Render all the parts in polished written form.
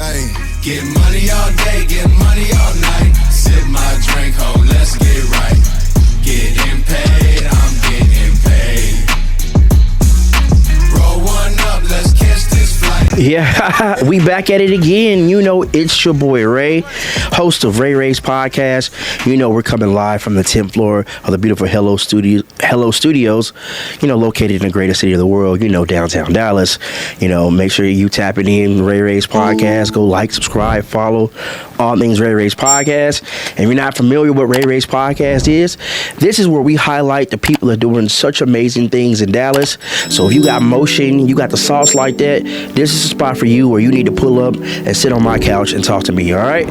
Hey. Get money all day, get money all night. Sip my drink, ho, let's get right. Getting paid, I'm getting paid. Roll one up, let's catch this flight. Yeah, we back at it again. You know, it's your boy Ray, host of Ray Ray's podcast. You know, we're coming live from the 10th floor of the beautiful Hello Studios, you know, located in the greatest city of the world, you know, downtown Dallas. You know, make sure you tapping in Ray Ray's podcast. Go like, subscribe, follow all things Ray Ray's podcast. And if you're not familiar with what Ray Ray's podcast is, this is where we highlight the people that are doing such amazing things in Dallas. So if you got motion, you got the sauce like that, this is a spot for you where you need to pull up and sit on my couch and talk to me, all right?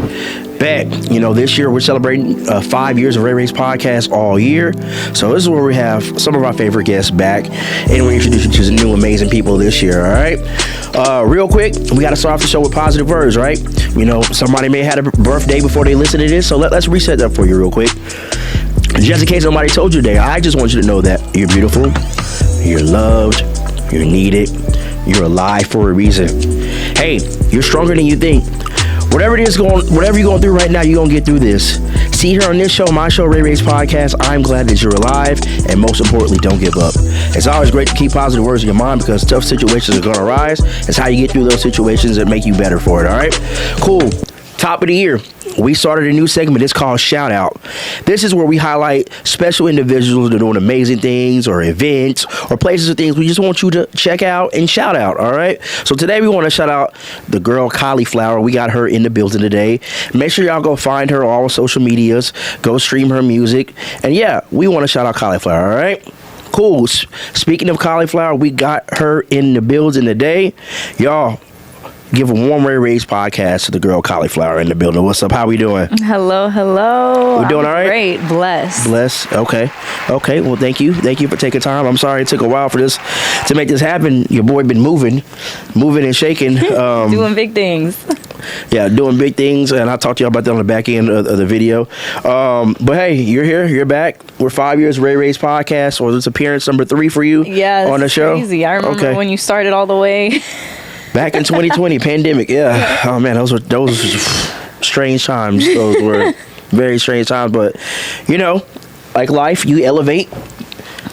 Back, you know, this year we're celebrating 5 years of Ray Ray's podcast all year. So this is where we have some of our favorite guests back, and we introduce you to some new amazing people this year, all right? Real quick, we got to start off the show with positive words, right? You know, somebody may have had a birthday before they listen to this, so let's reset that for you real quick. Just in case nobody told you today, I just want you to know that you're beautiful, you're loved, you're needed, you're alive for a reason. Hey, you're stronger than you think. Whatever you're going through right now, you're going to get through this. See, here on this show, my show, Ray Ray's podcast, I'm glad that you're alive, and most importantly, don't give up. It's always great to keep positive words in your mind because tough situations are going to arise. It's how you get through those situations that make you better for it, all right? Cool. Top of the year, we started a new segment. It's called Shout Out. This is where we highlight special individuals that are doing amazing things or events or places or things we just want you to check out and shout out, all right? So today we want to shout out the girl Cauliflower. We got her in the building today. Make sure y'all go find her on all social medias. Go stream her music. And yeah, we want to shout out Cauliflower, all right? Cool. Speaking of Cauliflower, we got her in the building today. Y'all, give a warm Ray Ray's podcast to the girl Cauliflower in the building. What's up? How we doing? Hello. We doing all right? Great. Blessed. Okay. Well, thank you for taking time. I'm sorry it took a while for this to make this happen. Your boy been moving and shaking. Doing big things. Yeah, doing big things, and I'll talk to y'all about that on the back end of the video. But hey, you're here. You're back. We're 5 years Ray Ray's podcast, or this appearance number 3 for you on the show. Crazy. I remember when you started all the way. Back in 2020, pandemic, yeah. Oh man, those were strange times. Those were very strange times. But you know, like life, you elevate.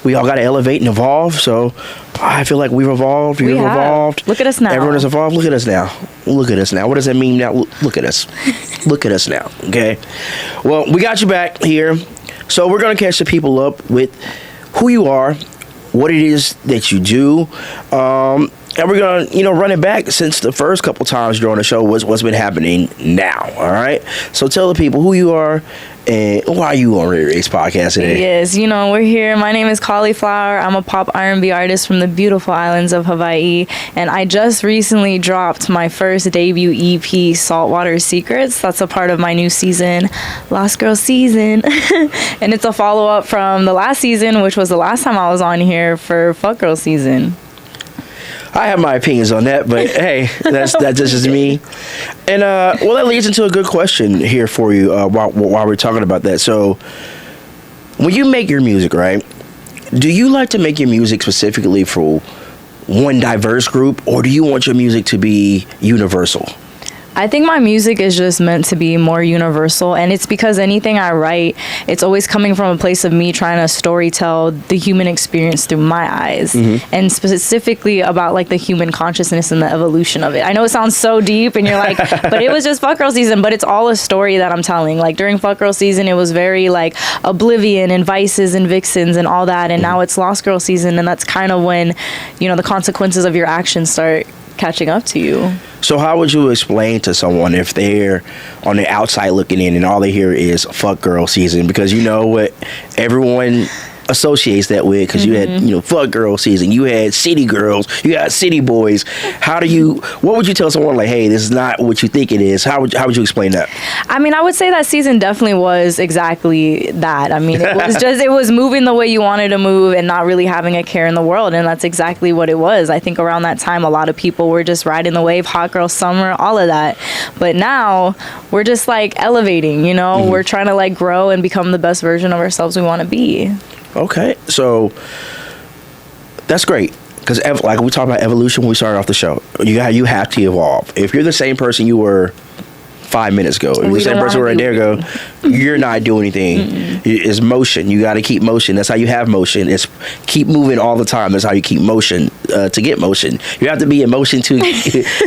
We all got to elevate and evolve. So I feel like we've evolved. You've evolved. Look at us now. Everyone has evolved. Look at us now. What does that mean now? Look at us. Look at us now. Okay. Well, we got you back here. So we're gonna catch the people up with who you are, what it is that you do. And we're going to, run it back since the first couple times you're on the show, what's been happening now, all right? So tell the people who you are and why you on Ray Ray's podcast today. Yes, we're here. My name is Cauliflower. I'm a pop R&B artist from the beautiful islands of Hawaii. And I just recently dropped my first debut EP, Saltwater Secrets. That's a part of my new season, Lost Girl Season. And it's a follow-up from the last season, which was the last time I was on here for Fuck Girl Season. I have my opinions on that, but hey, that's just me. And well, that leads into a good question here for you while we're talking about that. So, when you make your music, right? Do you like to make your music specifically for one diverse group, or do you want your music to be universal? I think my music is just meant to be more universal, and it's because anything I write, it's always coming from a place of me trying to storytell the human experience through my eyes, and specifically about like the human consciousness and the evolution of it. I know it sounds so deep, and you're like, but it was just Fuck Girl Season, but it's all a story that I'm telling. Like during Fuck Girl Season, it was very like Oblivion and Vices and Vixens and all that, and now it's Lost Girl Season, and that's kind of when, the consequences of your actions start catching up to you. So how would you explain to someone if they're on the outside looking in and all they hear is Fuck Girl Season? Because you know what everyone associates that with, because you had Fuck Girl Season, you had City Girls, you got City Boys. What would you tell someone like, hey, this is not what you think it is? How would you explain that? I mean, I would say that season definitely was exactly that. I mean, it was moving the way you wanted to move and not really having a care in the world, and that's exactly what it was. I think around that time, a lot of people were just riding the wave, hot girl summer, all of that. But now we're just like elevating, we're trying to like grow and become the best version of ourselves we want to be. Okay, so that's great. because like we talked about evolution when we started off the show, you have to evolve. If you're the same person you were 5 minutes ago, if you're the same person right there ago, you're not doing anything. It's motion. You got to keep motion. That's how you have motion. It's keep moving all the time. That's how you keep motion to get motion. You have to be in motion to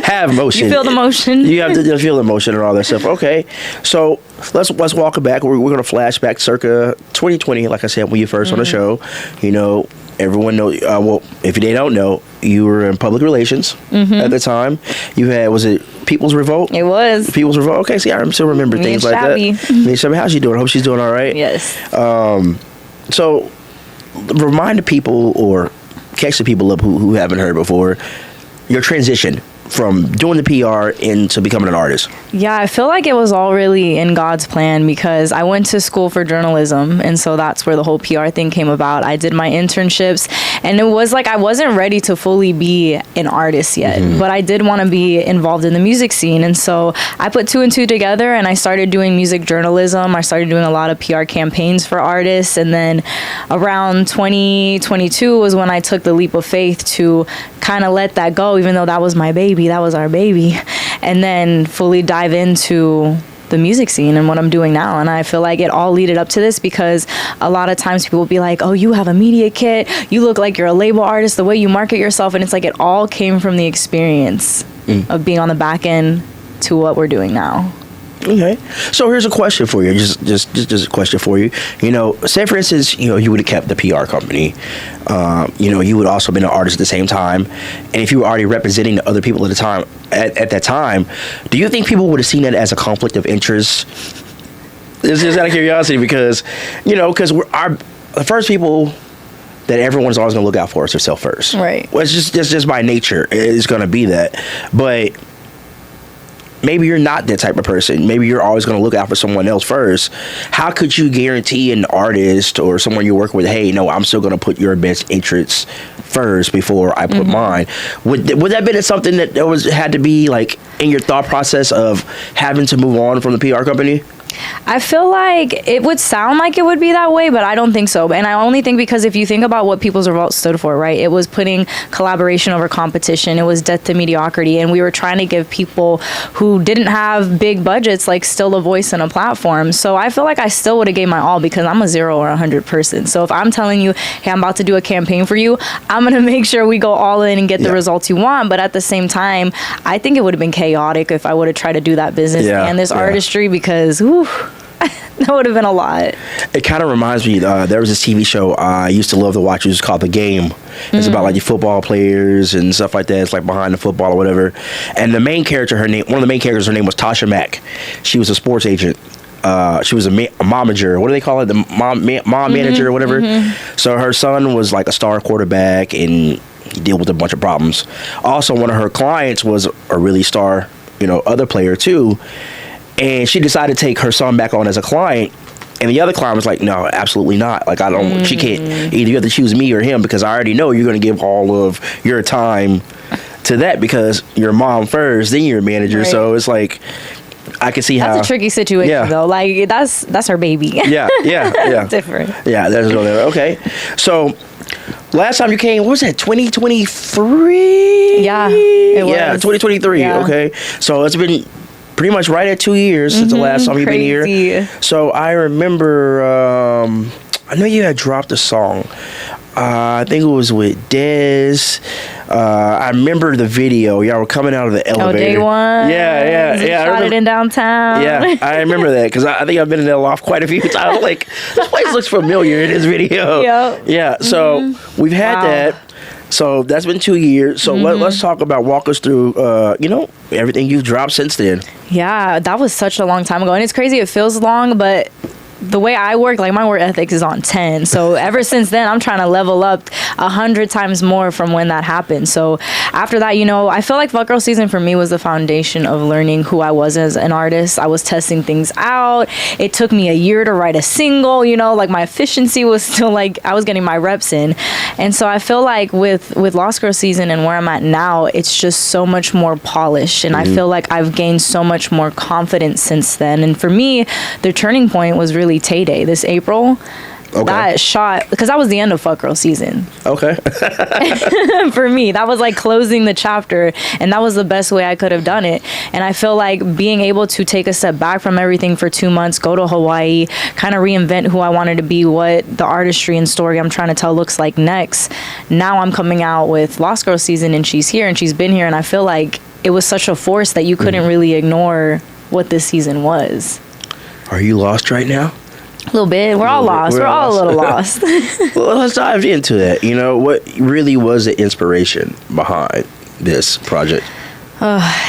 have motion. You feel the motion. You have to feel the motion and all that stuff. Okay, so let's walk it back. We're going to flash back circa 2020. Like I said, when you first on the show, you know, everyone know. Well, if they don't know, you were in public relations at the time. You had, was it People's Revolt? It was People's Revolt. Okay, see, I still remember things like Shabby. that. Shabby, how's she doing? I hope she's doing all right. Yes. So, remind the people or catch the people up who haven't heard before your transition from doing the PR into becoming an artist. Yeah, I feel like it was all really in God's plan because I went to school for journalism, and so that's where the whole PR thing came about. I did my internships, and it was like I wasn't ready to fully be an artist yet, but I did want to be involved in the music scene, and so I put two and two together, and I started doing music journalism. I started doing a lot of PR campaigns for artists, and then around 2022 was when I took the leap of faith to kind of let that go, even though that was my baby. That was our baby. And then fully dive into the music scene and what I'm doing now. And I feel like it all leaded up to this because a lot of times people will be like, oh, you have a media kit. You look like you're a label artist, the way you market yourself. And it's like it all came from the experience of being on the back end to what we're doing now. Okay, so here's a question for you. Just a question for you. You know, say for instance, you know, you would have kept the PR company. You know, you would also been an artist at the same time, and if you were already representing the other people at the time, at that time, do you think people would have seen that as a conflict of interest? It's just out of curiosity because, you know, because the first people that everyone's always going to look out for is themselves first. Right. Well, it's just by nature, it's going to be that, but. Maybe you're not that type of person. Maybe you're always going to look out for someone else first. How could you guarantee an artist or someone you work with, hey, no, I'm still going to put your best interests first before I put mine? Would that been something that had to be like in your thought process of having to move on from the PR company? I feel like it would sound like it would be that way, but I don't think so. And I only think because if you think about what People's Revolt stood for, right? It was putting collaboration over competition. It was death to mediocrity. And we were trying to give people who didn't have big budgets, like still a voice and a platform. So I feel like I still would have gave my all because I'm a 0 or 100 person. So if I'm telling you, hey, I'm about to do a campaign for you, I'm going to make sure we go all in and get the results you want. But at the same time, I think it would have been chaotic if I would have tried to do that business and this artistry because, that would have been a lot. It kind of reminds me, there was this TV show I used to love to watch. It was called The Game. It's about like the football players and stuff like that. It's like behind the football or whatever. And the main character, one of the main characters, her name was Tasha Mack. She was a sports agent. She was a momager. What do they call it? The mom manager or whatever. So her son was like a star quarterback and he dealt with a bunch of problems. Also, one of her clients was a really star, other player too. And she decided to take her son back on as a client. And the other client was like, no, absolutely not. Like, she can't, either you have to choose me or him because I already know you're going to give all of your time to that because you're mom first, then you're a manager. Right. So it's like, I can see how. That's a tricky situation though. Like, that's her baby. Yeah. Different. Yeah, that's okay. So, last time you came, what was that, 2023? Yeah, it was. Yeah, 2023. Yeah. Okay. So, it's been pretty much right at 2 years since the last time you've been here. So I remember, I know you had dropped a song. I think it was with Dez. I remember the video. Y'all were coming out of the elevator. Oh, day one. Yeah. Shot it in downtown. Yeah, I remember that because I think I've been in that loft quite a few times. Like, this place looks familiar in this video. Yep. Yeah, so we've had that. So that's been 2 years. So let's talk about, walk us through, everything you've dropped since then. Yeah, that was such a long time ago. And it's crazy. It feels long, but the way I work, like my work ethic is on 10. So ever since then, I'm trying to level up 100 times more from when that happened. So after that, I feel like Fuck Girl Season for me was the foundation of learning who I was as an artist. I was testing things out. It took me a year to write a single, like my efficiency was still like, I was getting my reps in. And so I feel like with Lost Girl Season and where I'm at now, it's just so much more polished. And I feel like I've gained so much more confidence since then. And for me, the turning point was really Tay Day this April. that shot, because that was the end of Fuck Girl season. Okay. For me, that was like closing the chapter, and that was the best way I could have done it. And I feel like being able to take a step back from everything for 2 months, go to Hawaii, kind of reinvent who I wanted to be, what the artistry and story I'm trying to tell looks like next. Now I'm coming out with Lost Girl season, and she's here and she's been here, and I feel like it was such a force that you couldn't really ignore what this season was. Are you lost right now? A little bit. We're all lost. We're all a little lost. Well, let's dive into that. You know, what really was the inspiration behind this project?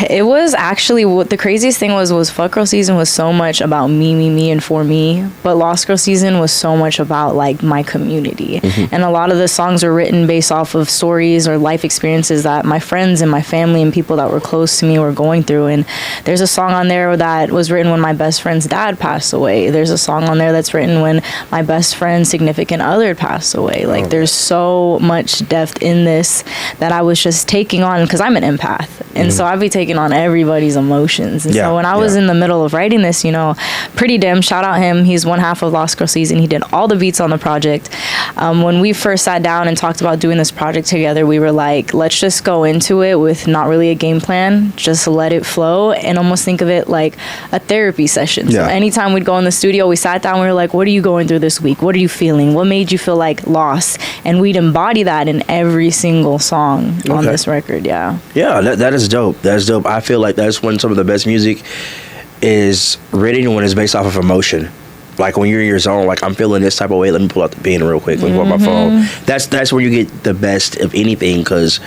It was actually, what the craziest thing was Fuck Girl season was so much about me, and for me. But Lost Girl season was so much about like my community. And a lot of the songs were written based off of stories or life experiences that my friends and my family and people that were close to me were going through. And there's a song on there that was written when my best friend's dad passed away. There's a song on there that's written when my best friend's significant other passed away. Like there's so much depth in this that I was just taking on, because I'm an empath. And so I'd be taking on everybody's emotions. And so when I was in the middle of writing this, you know, Pretty Dim, shout out him, he's one half of Lost Girl season. He did all the beats on the project. When we first sat down and talked about doing this project together, we were like, let's just go into it with not really a game plan, just let it flow, and almost think of it like a therapy session. So anytime we'd go in the studio, we sat down, we were like, what are you going through this week? What are you feeling? What made you feel like lost? And we'd embody that in every single song on this record. Yeah, that is dope. That's dope. I feel like that's when some of the best music is written, when it's based off of emotion. Like when you're in your zone, like I'm feeling this type of way. Let me pull out the pen real quick. Let me pull out my phone. That's where you get the best of anything, because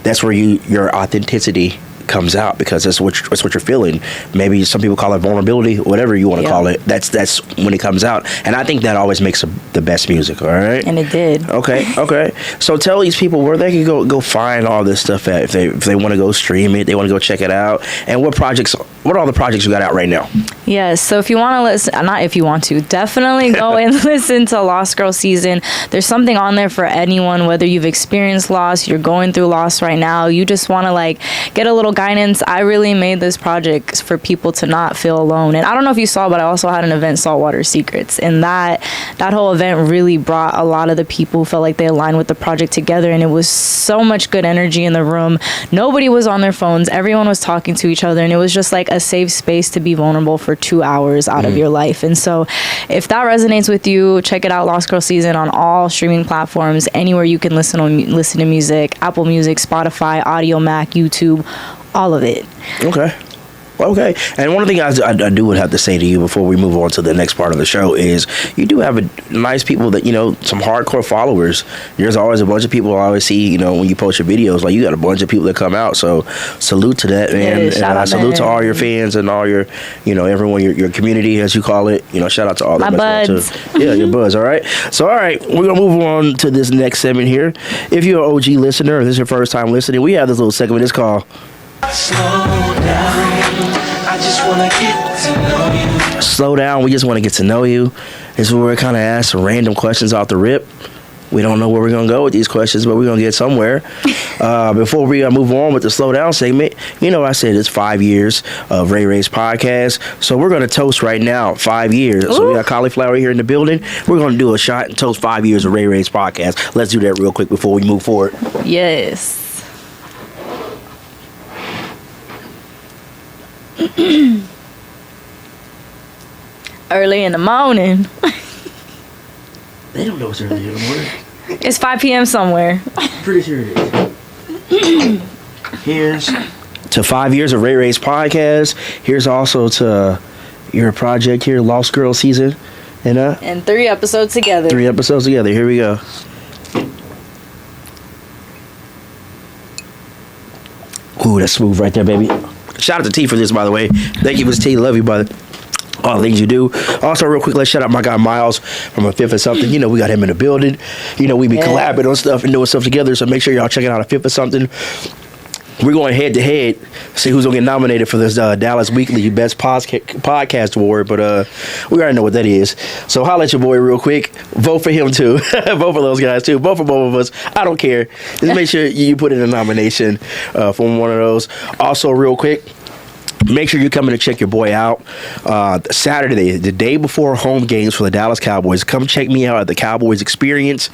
that's where your authenticity comes out, because that's what you're feeling. Maybe some people call it vulnerability, whatever you want to call it. That's when it comes out, and I think that always makes the best music. All right, and it did. Okay. So tell these people where they can go find all this stuff at, if they want to go stream it, they want to go check it out, and what are all the projects you got out right now? Yes, so if you want to listen, not if you want to, definitely go and listen to Lost Girl season. There's something on there for anyone, whether you've experienced loss, you're going through loss right now, you just want to like get a little guidance. I really made this project for people to not feel alone. And I don't know if you saw, but I also had an event, Saltwater Secrets, and that whole event really brought a lot of the people who felt like they aligned with the project together, and it was so much good energy in the room. Nobody was on their phones, everyone was talking to each other, and it was just like a safe space to be vulnerable for 2 hours out of your life. And so if that resonates with you, check it out, Lost Girl season, on all streaming platforms, anywhere you can listen to music, Apple Music, Spotify, Audio Mac, YouTube, all of it. Okay. And one thing I do would have to say to you before we move on to the next part of the show is you do have a nice people that, you know, some hardcore followers. There's always a bunch of people I always see, you know, when you post your videos, like you got a bunch of people that come out. So salute to that, man. And salute to all your fans and all your, you know, everyone, your community, as you call it. You know, shout out to all my buds. Yeah, your buzz. All right. So, all right, we're going to move on to this next segment here. If you're an OG listener, or this is your first time listening, we have this little segment. It's called Slow down, I just wanna get to know you. Slow Down, we just want to get to know you. This is where we kind of ask some random questions off the rip. We don't know where we're going to go with these questions, but we're going to get somewhere. Before we move on with the Slow Down segment, you know, I said it's 5 years of Ray Ray's podcast. So we're going to toast right now, 5 years. Ooh. So we got Cauliflower here in the building. We're going to do a shot and toast 5 years of Ray Ray's podcast. Let's do that real quick before we move forward. Yes. Early in the morning. They don't know it's early in the morning. It's 5 p.m. somewhere. Pretty sure it is. Here's to 5 years of Ray Ray's podcast. Here's also to your project here, Lost Girl season. And 3 episodes together. 3 episodes together. Here we go. Ooh, that's smooth right there, baby. Shout out to T for this, by the way. Thank you, Mr. T. Love you, brother. All the things you do. Also, real quick, let's shout out my guy Miles from A Fifth of Something. You know, we got him in the building. You know, we be collabing on stuff and doing stuff together. So make sure y'all checking out A Fifth of Something. We're going head to head, see who's gonna get nominated for this Dallas Weekly Best Podcast Award. But we already know what that is. So holla at your boy real quick. Vote for him too. Vote for those guys too. Vote for both of us. I don't care. Just make sure you put in a nomination for one of those. Also, real quick, Make sure you're coming to check your boy out. Saturday, the day before home games for the Dallas Cowboys, come check me out at the Cowboys Experience.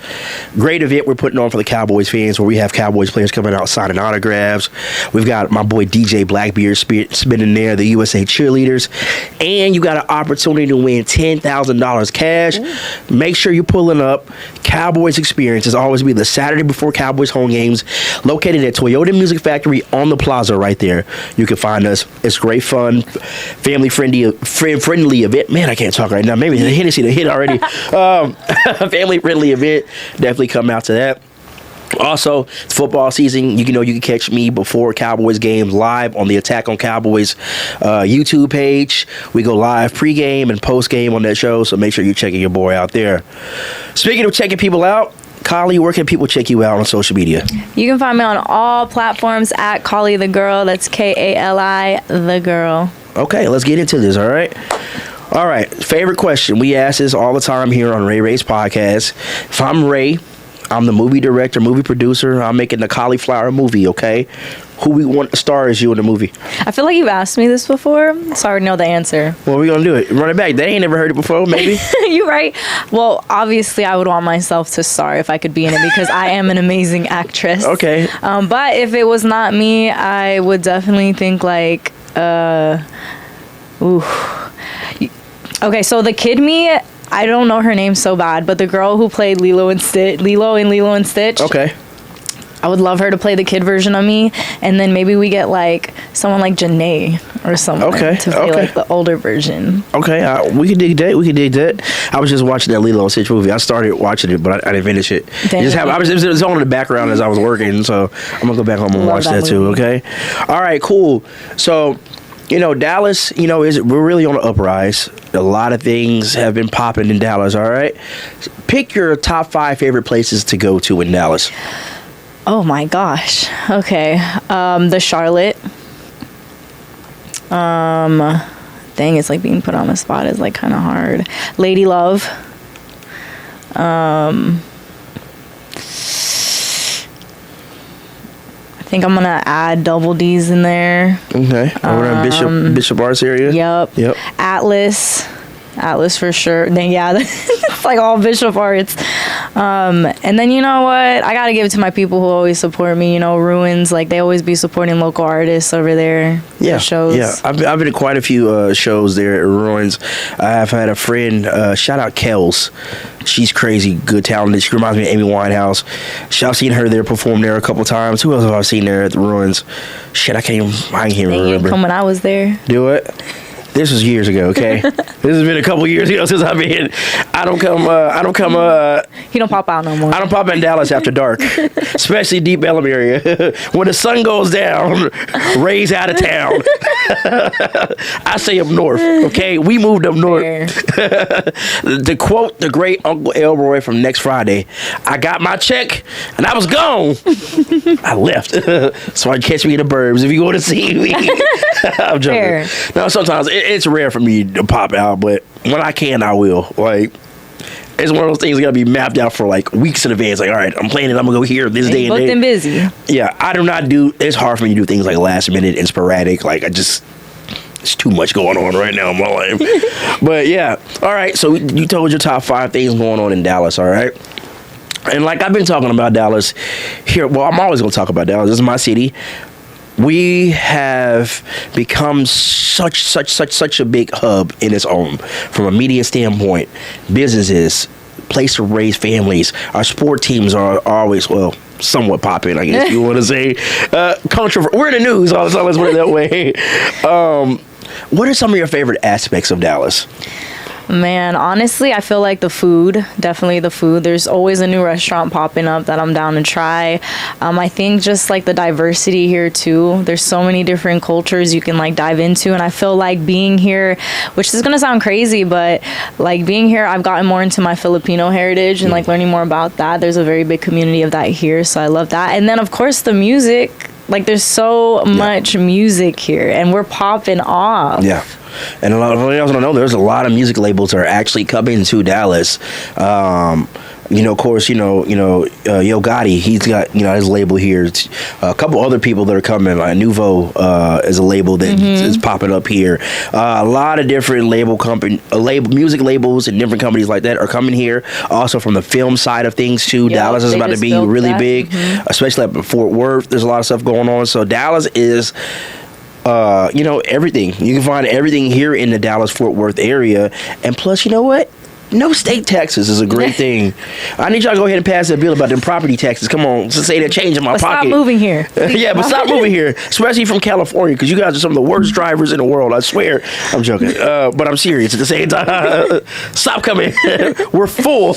Great event we're putting on for the Cowboys fans, where we have Cowboys players coming out signing autographs. We've got my boy DJ Blackbeard spinning there, the USA cheerleaders, and you got an opportunity to win $10,000 cash. Ooh. Make sure you're pulling up. Cowboys Experience is always be the Saturday before Cowboys home games, located at Toyota Music Factory on the plaza right there. You can find us. It's great fun, family-friendly event. Man, I can't talk right now. Maybe the Hennessy to hit already. Family-friendly event. Definitely come out to that. Also, it's football season. You can catch me before Cowboys games live on the Attack on Cowboys YouTube page. We go live pregame and postgame on that show, so make sure you're checking your boy out there. Speaking of checking people out, Kali, where can people check you out on social media? You can find me on all platforms at Kali the Girl. That's Kali the Girl. Okay, let's get into this, all right? All right, favorite question. We ask this all the time here on Ray Ray's podcast. If I'm Ray, I'm the movie director, movie producer. I'm making the cauliflower movie, okay? Who we want to star as you in the movie? I feel like you've asked me this before, so I already know the answer. Well, we're going to do it. Run it back. They ain't never heard it before, maybe? You're right. Well, obviously, I would want myself to star if I could be in it, because I am an amazing actress. Okay. But if it was not me, I would definitely think like, okay, so the kid me, I don't know her name so bad, but the girl who played Lilo in Lilo and Stitch. Okay. I would love her to play the kid version of me, and then maybe we get like someone like Janae or someone to play like the older version. Okay, we can dig that. I was just watching that Lilo and Stitch movie. I started watching it, but I didn't finish it. It was on in the background as I was working, so I'm gonna go back home and watch that too. Okay. All right. Cool. So, Dallas, we're really on the uprise. A lot of things have been popping in Dallas. All right. Pick your top 5 favorite places to go to in Dallas. Oh my gosh. Okay. The Charlotte. Dang, it's like being put on the spot is like kind of hard. Lady Love. I think I'm gonna add Double D's in there. Okay. Over in Bishop Arts area. Yep. Atlas for sure. Then it's like all Bishop Arts. And then you know what? I gotta give it to my people who always support me. Ruins, like they always be supporting local artists over there. Yeah, shows. Yeah. I've been to quite a few shows there at Ruins. I've had a friend, shout out Kels. She's crazy, good, talented. She reminds me of Amy Winehouse. I've seen her there perform there a couple times. Who else have I seen there at the Ruins? Shit, I can't even remember. Come when I was there. Do it. This was years ago, okay? This has been a couple years ago since I've been. I don't come. He don't pop out no more. I don't pop in Dallas after dark, especially Deep Ellum area. When the sun goes down, Ray's out of town. I say up north, okay? We moved up north. To quote the great Uncle Elroy from Next Friday, I got my check and I was gone. I left. So I catch me in the burbs if you want to see me. I'm joking. Now, sometimes it's rare for me to pop out, but when I can, I will. Like, it's one of those things that got to be mapped out for like weeks in advance. Like, all right, I'm planning, I'm going to go here this day and booked day. and busy. Yeah, I do not do, it's hard for me to do things like last minute and sporadic. Like, it's too much going on right now in my life. But yeah, all right, so you told your top 5 things going on in Dallas, all right? And like I've been talking about Dallas here, well, I'm always going to talk about Dallas. This is my city. We have become such a big hub in its own, from a media standpoint, businesses, place to raise families. Our sport teams are always, well, somewhat popping, I guess you want to say. We're in the news all the time, let's put it that way. What are some of your favorite aspects of Dallas? Man, honestly, I feel like definitely the food. There's always a new restaurant popping up that I'm down to try. I think just like the diversity here too. There's so many different cultures you can like dive into, and I feel like being here, which is gonna sound crazy, but like being here, I've gotten more into my Filipino heritage and like learning more about that. There's a very big community of that here, so I love that. And then of course the music. Like there's so much music here, and we're popping off. Yeah. And a lot of people don't know there's a lot of music labels that are actually coming to Dallas. Of course, Yo Gotti, he's got, his label here. It's a couple other people that are coming. Like Nuvo is a label that is popping up here. A lot of different music labels and different companies like that are coming here. Also from the film side of things too. Yep, Dallas is about to be really big, especially up in Fort Worth. There's a lot of stuff going on. So Dallas is everything. You can find everything here in the Dallas-Fort Worth area. And plus, you know what? No state taxes is a great thing. I need y'all to go ahead and pass that bill about them property taxes. Come on, to say that change in my pocket. Stop moving here. Yeah, but stop moving here, especially from California, because you guys are some of the worst drivers in the world. I swear. I'm joking, but I'm serious at the same time. Stop coming. We're full.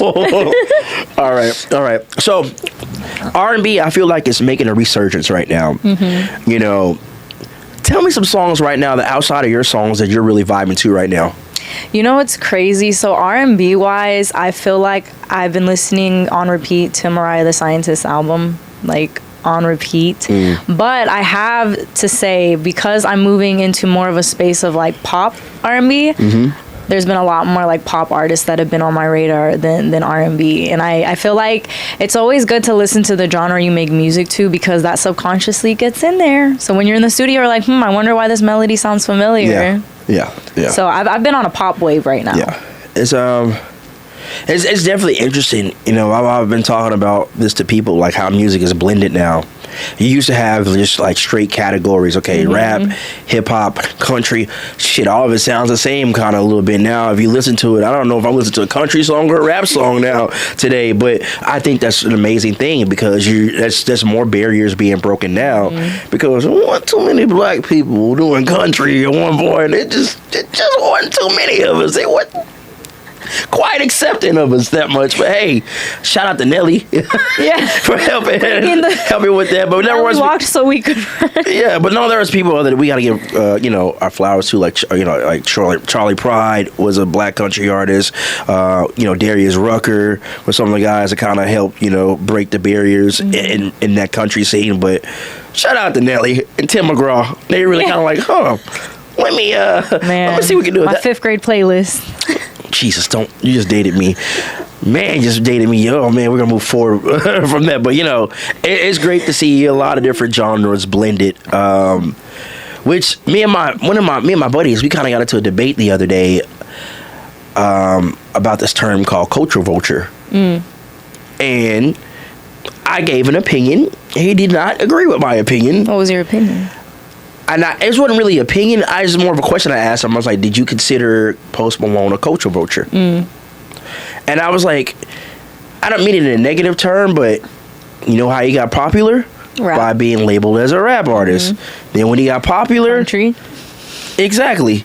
All right. So R&B, I feel like it's making a resurgence right now. Tell me some songs right now that outside of your songs that you're really vibing to right now. It's crazy. So R&B wise, I feel like I've been listening on repeat to Mariah the Scientist album, like on repeat. But I have to say, because I'm moving into more of a space of like pop R&B, there's been a lot more like pop artists that have been on my radar than R&B. And I feel like it's always good to listen to the genre you make music to, because that subconsciously gets in there. So when you're in the studio, you're like, I wonder why this melody sounds familiar. Yeah. So I've been on a pop wave right now. Yeah. It's definitely interesting. I've been talking about this to people, like how music is blended now. You used to have just like straight categories, okay, rap, hip hop, country, shit, all of it sounds the same kind of a little bit now. If you listen to it, I don't know if I'm listening to a country song or a rap song now today, but I think that's an amazing thing, because there's more barriers being broken down, because there weren't too many black people doing country at one point. It just wasn't too many of us. They weren't quite accepting of us that much. But hey, shout out to Nelly for helping with that. But there was walked so we could. But no, there was people that we got to give our flowers to, like Charlie Pride was a black country artist. Darius Rucker was some of the guys that kind of helped break the barriers in that country scene. But shout out to Nelly and Tim McGraw. They really kind of like, let me see what we can do with my that. 5th grade playlist. Jesus, you just dated me. Man, you just dated me. Oh, man, we're going to move forward from that. But, it's great to see a lot of different genres blended. Which me and my buddies, we kind of got into a debate the other day about this term called culture vulture. And I gave an opinion. He did not agree with my opinion. What was your opinion? And it wasn't really opinion. I just more of a question I asked him. I was like, did you consider Post Malone a culture vulture? And I was like, I don't mean it in a negative term, but you know how he got popular? Rap. By being labeled as a rap artist. Then when he got popular... Country. Exactly.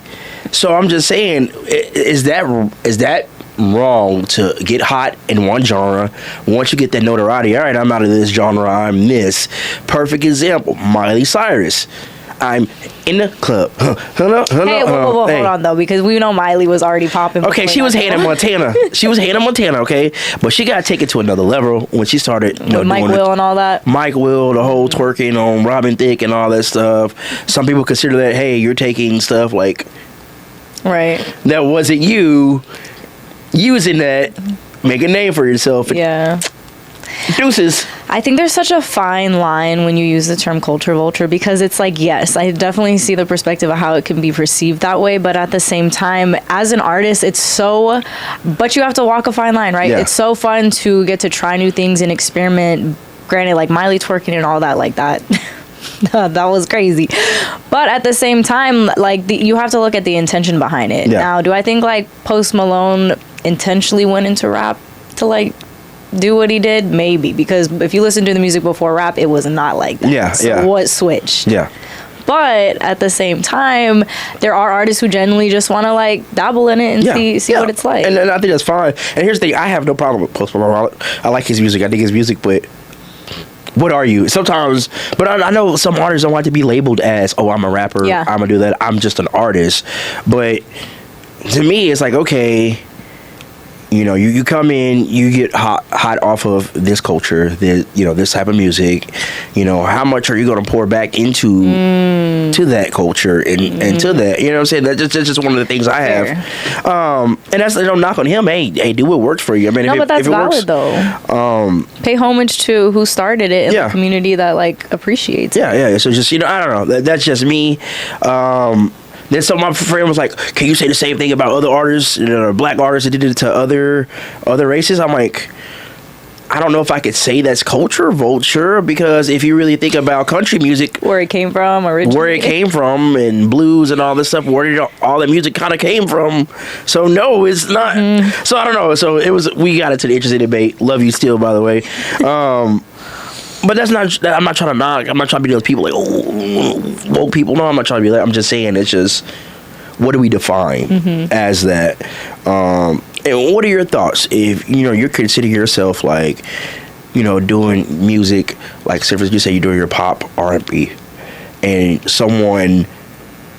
So I'm just saying, is that wrong to get hot in one genre? Once you get that notoriety, all right, I'm out of this genre, I'm this. Perfect example, Miley Cyrus. I'm in the club. Hey, hold on though, because we know Miley was already popping. Okay, she was Hannah Montana. Okay, but she got to take it to another level when she started. With Mike Will and all that. Mike Will, the whole twerking on Robin Thicke and all that stuff. Some people consider that, hey, you're taking stuff like, right, that wasn't you using that, make a name for yourself. Yeah. Deuces. I think there's such a fine line when you use the term culture vulture, because it's like, yes, I definitely see the perspective of how it can be perceived that way, but at the same time, as an artist, but you have to walk a fine line, right? Yeah. It's so fun to get to try new things and experiment. Granted, like Miley twerking and all that, like that. That was crazy. But at the same time, like you have to look at the intention behind it. Yeah. Now, do I think like Post Malone intentionally went into rap to like do what he did? Maybe, because if you listen to the music before rap, it was not like that. So what switched? Yeah. But at the same time, there are artists who genuinely just want to like dabble in it and see what it's like. And I think that's fine. And here's the thing, I have no problem with Post Malone. I like his music. I dig his music, but what are you? Sometimes, but I know some artists don't like to be labeled as, oh, I'm a rapper. Yeah. I'm gonna do that. I'm just an artist. But to me, it's like, okay, You know, you come in, you get hot off of this culture, this type of music. You know, how much are you going to pour back into to that culture and to that? You know what I'm saying? That's just one of the things I have. And that's no knock on him. Hey, do what works for you. I mean, but that's if it valid works, though. Pay homage to who started it in the community that like appreciates it. Yeah. So just, I don't know. That's just me. Then some of my friend was like, "Can you say the same thing about other artists, black artists that did it to other races?" I'm like, I don't know if I could say that's culture vulture, because if you really think about country music, where it came from and blues and all this stuff, where did all the music kind of came from? So no, it's not. So I don't know. So we got into the interesting debate. Love you still, by the way. But that's not. I'm not trying to knock. I'm not trying to be those people like, woke people. No, I'm not trying to be that. I'm just saying it's just, what do we define as that? And what are your thoughts if you're considering yourself like, doing music like, say for you say you're doing your pop R&B, and someone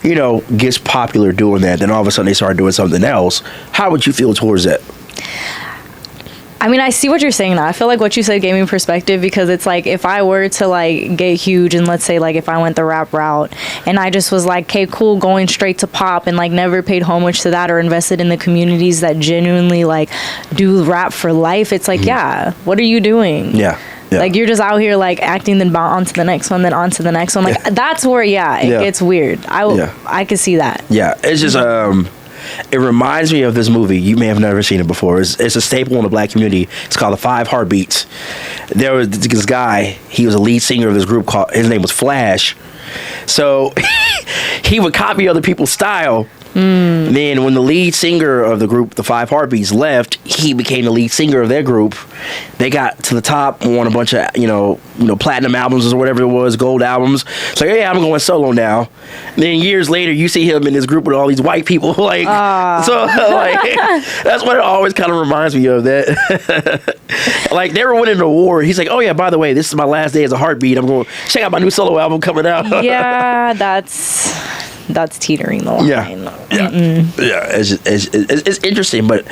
gets popular doing that, then all of a sudden they start doing something else. How would you feel towards that? I mean, I see what you're saying now. I feel like what you said gave me perspective, because it's like, if I were to like get huge, and let's say like if I went the rap route and I just was like, okay, cool, going straight to pop, and like never paid homage to that or invested in the communities that genuinely like do rap for life, it's like, what are you doing? Yeah. Like, you're just out here like acting, then on to the next one, then on to the next one. Like that's where it gets weird. I could see that. Yeah, it's just it reminds me of this movie. You may have never seen it before. It's a staple in the black community. It's called The 5 Heartbeats. There was this guy. He was a lead singer of this group his name was Flash. So he would copy other people's style. Then when the lead singer of the group, The 5 Heartbeats, left, he became the lead singer of their group. They got to the top, won a bunch of platinum albums or whatever it was, gold albums. It's like, I'm going solo now. And then years later, you see him in this group with all these white people. Like, so like, that's what it always kind of reminds me of. That like, they were winning an award. He's like, oh yeah, by the way, this is my last day as a Heartbeat. I'm going to check out my new solo album coming out. Yeah, that's teetering the line. Yeah. It's interesting, but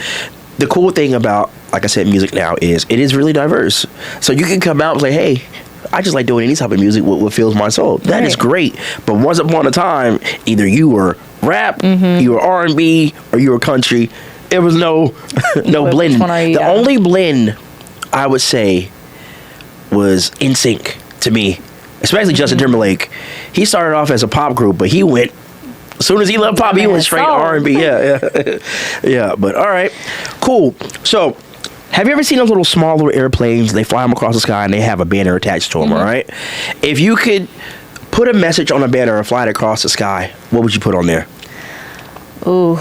the cool thing about, like I said, music now is it is really diverse. So you can come out and say, hey, I just like doing any type of music what fills my soul. That is great. But once upon a time, either you were rap, you were R&B, or you were country. There was no blend. The only blend I would say was NSYNC to me, especially Justin Timberlake. He started off as a pop group, but he went, as soon as he left pop, he went straight R&B. Yeah. But all right, cool. So, have you ever seen those small little airplanes? They fly them across the sky and they have a banner attached to them. All right. If you could put a message on a banner and fly it across the sky, what would you put on there? Ooh.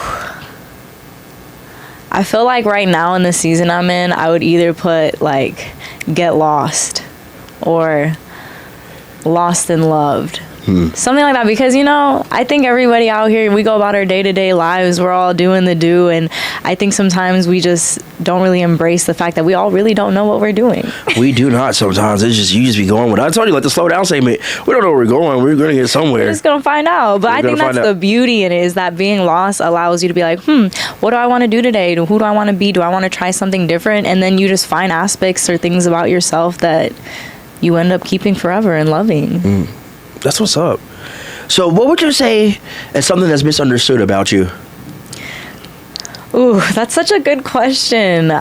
I feel like right now in the season I'm in, I would either put like "Get Lost" or "Lost and Loved." Something like that, because I think everybody out here, we go about our day-to-day lives, we're all doing the do, and I think sometimes we just don't really embrace the fact that we all really don't know what we're doing. We do not sometimes. It's just, you just be going with, I told you, like the slow down segment, we don't know where we're going, we're gonna get somewhere. We're just gonna find out. But I think that's the beauty in it, is that being lost allows you to be like, what do I want to do today? Who do I want to be? Do I want to try something different? And then you just find aspects or things about yourself that you end up keeping forever and loving. That's what's up. So what would you say is something that's misunderstood about you? Ooh, that's such a good question.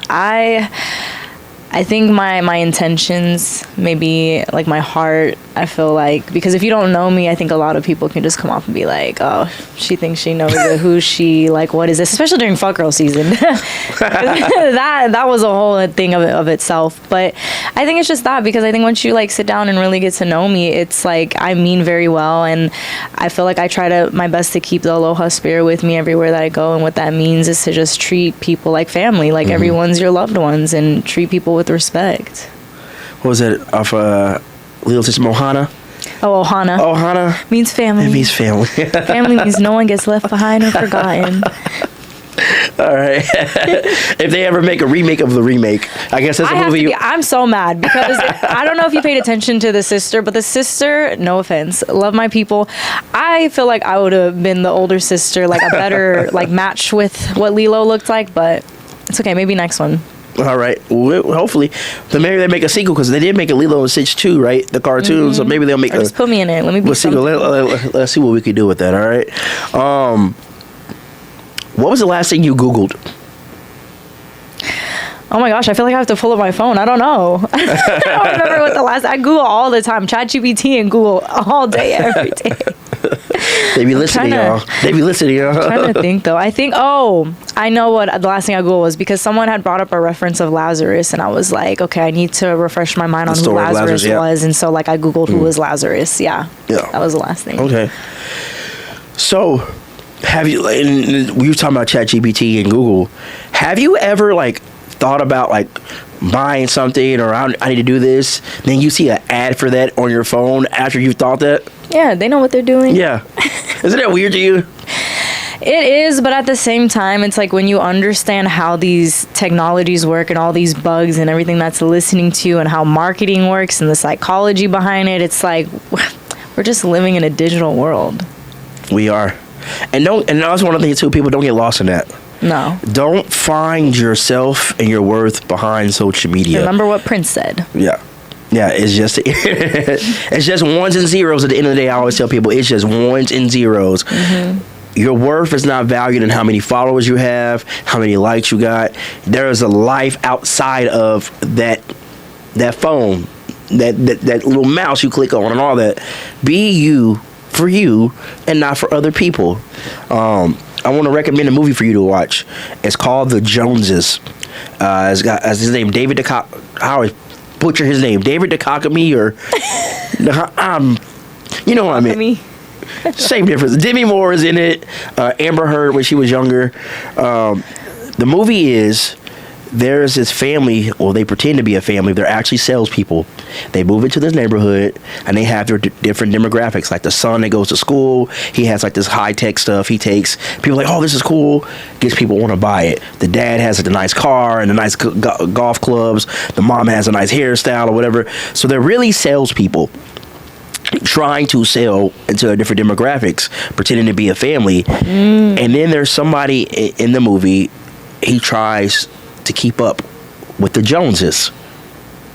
I think my intentions, maybe like my heart, I feel like, because if you don't know me, I think a lot of people can just come off and be like, oh, she thinks she knows it, who's she, like, what is this, especially during fuck girl season. that was a whole thing of itself. But I think it's just that, because I think once you like sit down and really get to know me, it's like I mean very well, and I feel like I try my best to keep the aloha spirit with me everywhere that I go. And what that means is to just treat people like family, like everyone's your loved ones, and treat people with respect. What was it off Little Sister Mohana? Oh, Ohana. Ohana means family. It means family. Family means no one gets left behind or forgotten. All right. If they ever make a remake of the remake, I guess that's a movie. I'm so mad, because I don't know if you paid attention to the sister, but the sister, no offense, love my people, I feel like I would have been the older sister, like a better like match with what Lilo looked like, but It's okay. Maybe next one. All right. Well, hopefully, then maybe they make a sequel because they did make a Lilo and Stitch 2, right? The cartoon. So maybe they'll make Just put me in it. Let me be sequel. Let's see what we can do with that. All right. What was the last thing you Googled? Oh my gosh, I feel like I have to pull up my phone. I don't know. I don't remember what the last. I Google all the time. ChatGPT and Google all day, every day. They be listening, y'all. They be listening, y'all. I'm trying to think though. I know what the last thing I Googled was because someone had brought up a reference of Lazarus, and I was like, okay, I need to refresh my mind on who Lazarus was, and so like I Googled who was Lazarus. Yeah, that was the last thing. Okay. So, have you? And we were talking about ChatGPT and Google. Have you ever like thought about like buying something or I need to do this, then you see an ad for that on your phone after you've thought that? Yeah, they know what they're doing. Yeah. Isn't that weird to you? It is, but at the same time, it's like when you understand how these technologies work and all these bugs and everything that's listening to you and how marketing works and the psychology behind it, it's like we're just living in a digital world. We are. And that's one of the things too, people don't get lost in that. No. Don't find yourself and your worth behind social media. Remember what Prince said. Yeah. Yeah, it's just it's just ones and zeros at the end of the day. I always tell people it's just ones and zeros. Your worth is not valued in how many followers you have, how many likes you got. There is a life outside of that phone, that little mouse you click on and all that. Be you for you and not for other people. I want to recommend a movie for you to watch. It's called The Joneses. It's his name, David Duchovny. I always butcher his name, David Duchovny, or you know what I mean. Same difference. Demi Moore is in it. Amber Heard when she was younger. The movie is, there's this family, well, they pretend to be a family. They're actually salespeople. They move into this neighborhood, and they have their different demographics. Like the son that goes to school, he has like this high-tech stuff he takes. People are like, oh, this is cool. Gets people want to buy it. The dad has like, a nice car and a nice golf clubs. The mom has a nice hairstyle or whatever. So they're really salespeople trying to sell into different demographics, pretending to be a family. And then there's somebody in the movie, he tries to keep up with the Joneses,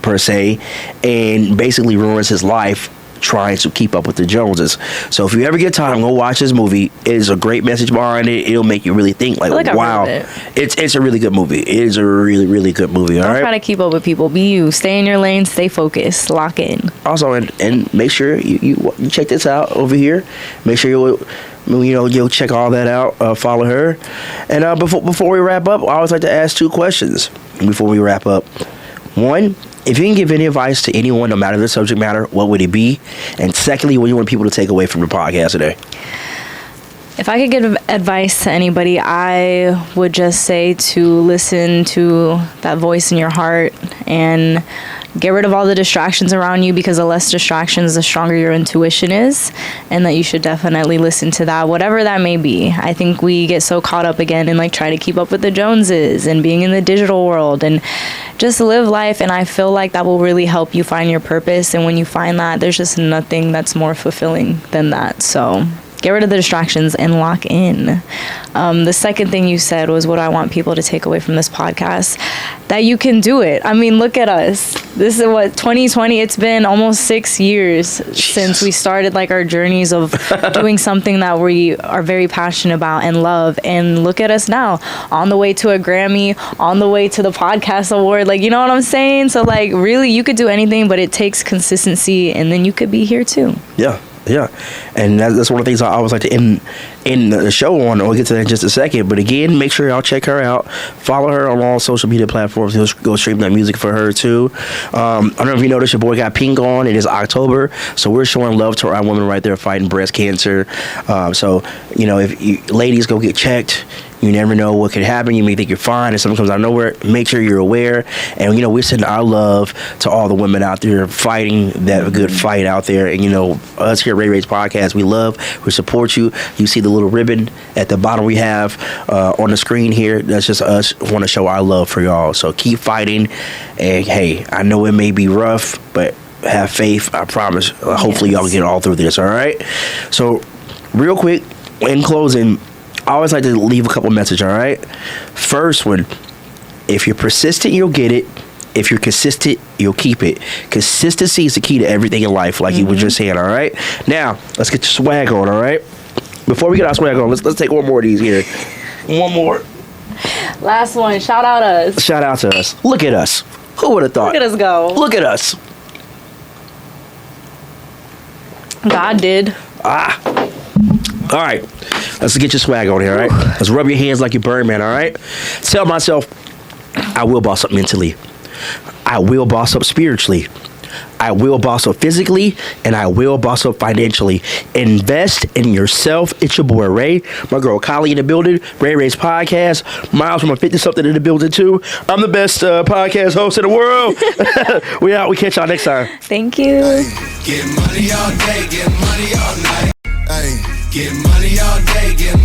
per se, and basically ruins his life trying to keep up with the Joneses. So if you ever get time, go watch this movie. It is a great message behind it. It'll make you really think like wow. It's a really good movie. It is a really, really good movie. All right. Don't try to keep up with people. Be you. Stay in your lane. Stay focused. Lock in. Also, and make sure you check this out over here. Make sure you'll check all that out. Follow her. And before we wrap up, I always like to ask two questions before we wrap up. One, if you can give any advice to anyone, no matter the subject matter, what would it be? And secondly, what do you want people to take away from the podcast today? If I could give advice to anybody, I would just say to listen to that voice in your heart and get rid of all the distractions around you, because the less distractions, the stronger your intuition is, and that you should definitely listen to that, whatever that may be. I think we get so caught up again in like trying to keep up with the Joneses and being in the digital world, and just live life. And I feel like that will really help you find your purpose. And when you find that, there's just nothing that's more fulfilling than that. So get rid of the distractions and lock in. The second thing you said was what I want people to take away from this podcast, that you can do it. I mean, look at us. This is 2020. It's been almost 6 years since we started like our journeys of doing something that we are very passionate about and love. And look at us now, on the way to a Grammy, on the way to the podcast award. Like, you know what I'm saying? So like, really, you could do anything, but it takes consistency, and then you could be here too. Yeah. Yeah, and that's one of the things I always like to end the show on. We'll get to that in just a second. But again, make sure y'all check her out. Follow her on all social media platforms. Go stream that music for her too. I don't know if you noticed, your boy got pink on. It is October, so we're showing love to our women right there fighting breast cancer. So if you ladies, go get checked. You never know what could happen. You may think you're fine, and something comes out of nowhere. Make sure you're aware. And, we're sending our love to all the women out there fighting that good fight out there. And, us here at Ray Ray's Podcast, we support you. You see the little ribbon at the bottom we have on the screen here. That's just us want to show our love for y'all. So keep fighting. And, hey, I know it may be rough, but have faith. I promise. Hopefully y'all get all through this, all right? So, real quick, in closing, I always like to leave a couple messages, all right? First one, If you're persistent, you'll get it. If you're consistent, you'll keep it. Consistency is the key to everything in life, like you were just saying, all right? Now, let's get your swag on, all right? Before we get our swag on, let's take one more of these here. One more. Last one. Shout out us. Shout out to us. Look at us. Who would have thought? Look at us go. Look at us. God did. All right. Let's get your swag on here, all right? Let's rub your hands like you're Birdman, all right? Tell myself, I will boss up mentally. I will boss up spiritually. I will boss up physically, and I will boss up financially. Invest in yourself. It's your boy Ray, my girl Kylie in the building. Ray's podcast. Miles from a 50-something in the building too. I'm the best podcast host in the world. We out. We catch y'all next time. Thank you. Get money all day, get money all night. Get money all day, get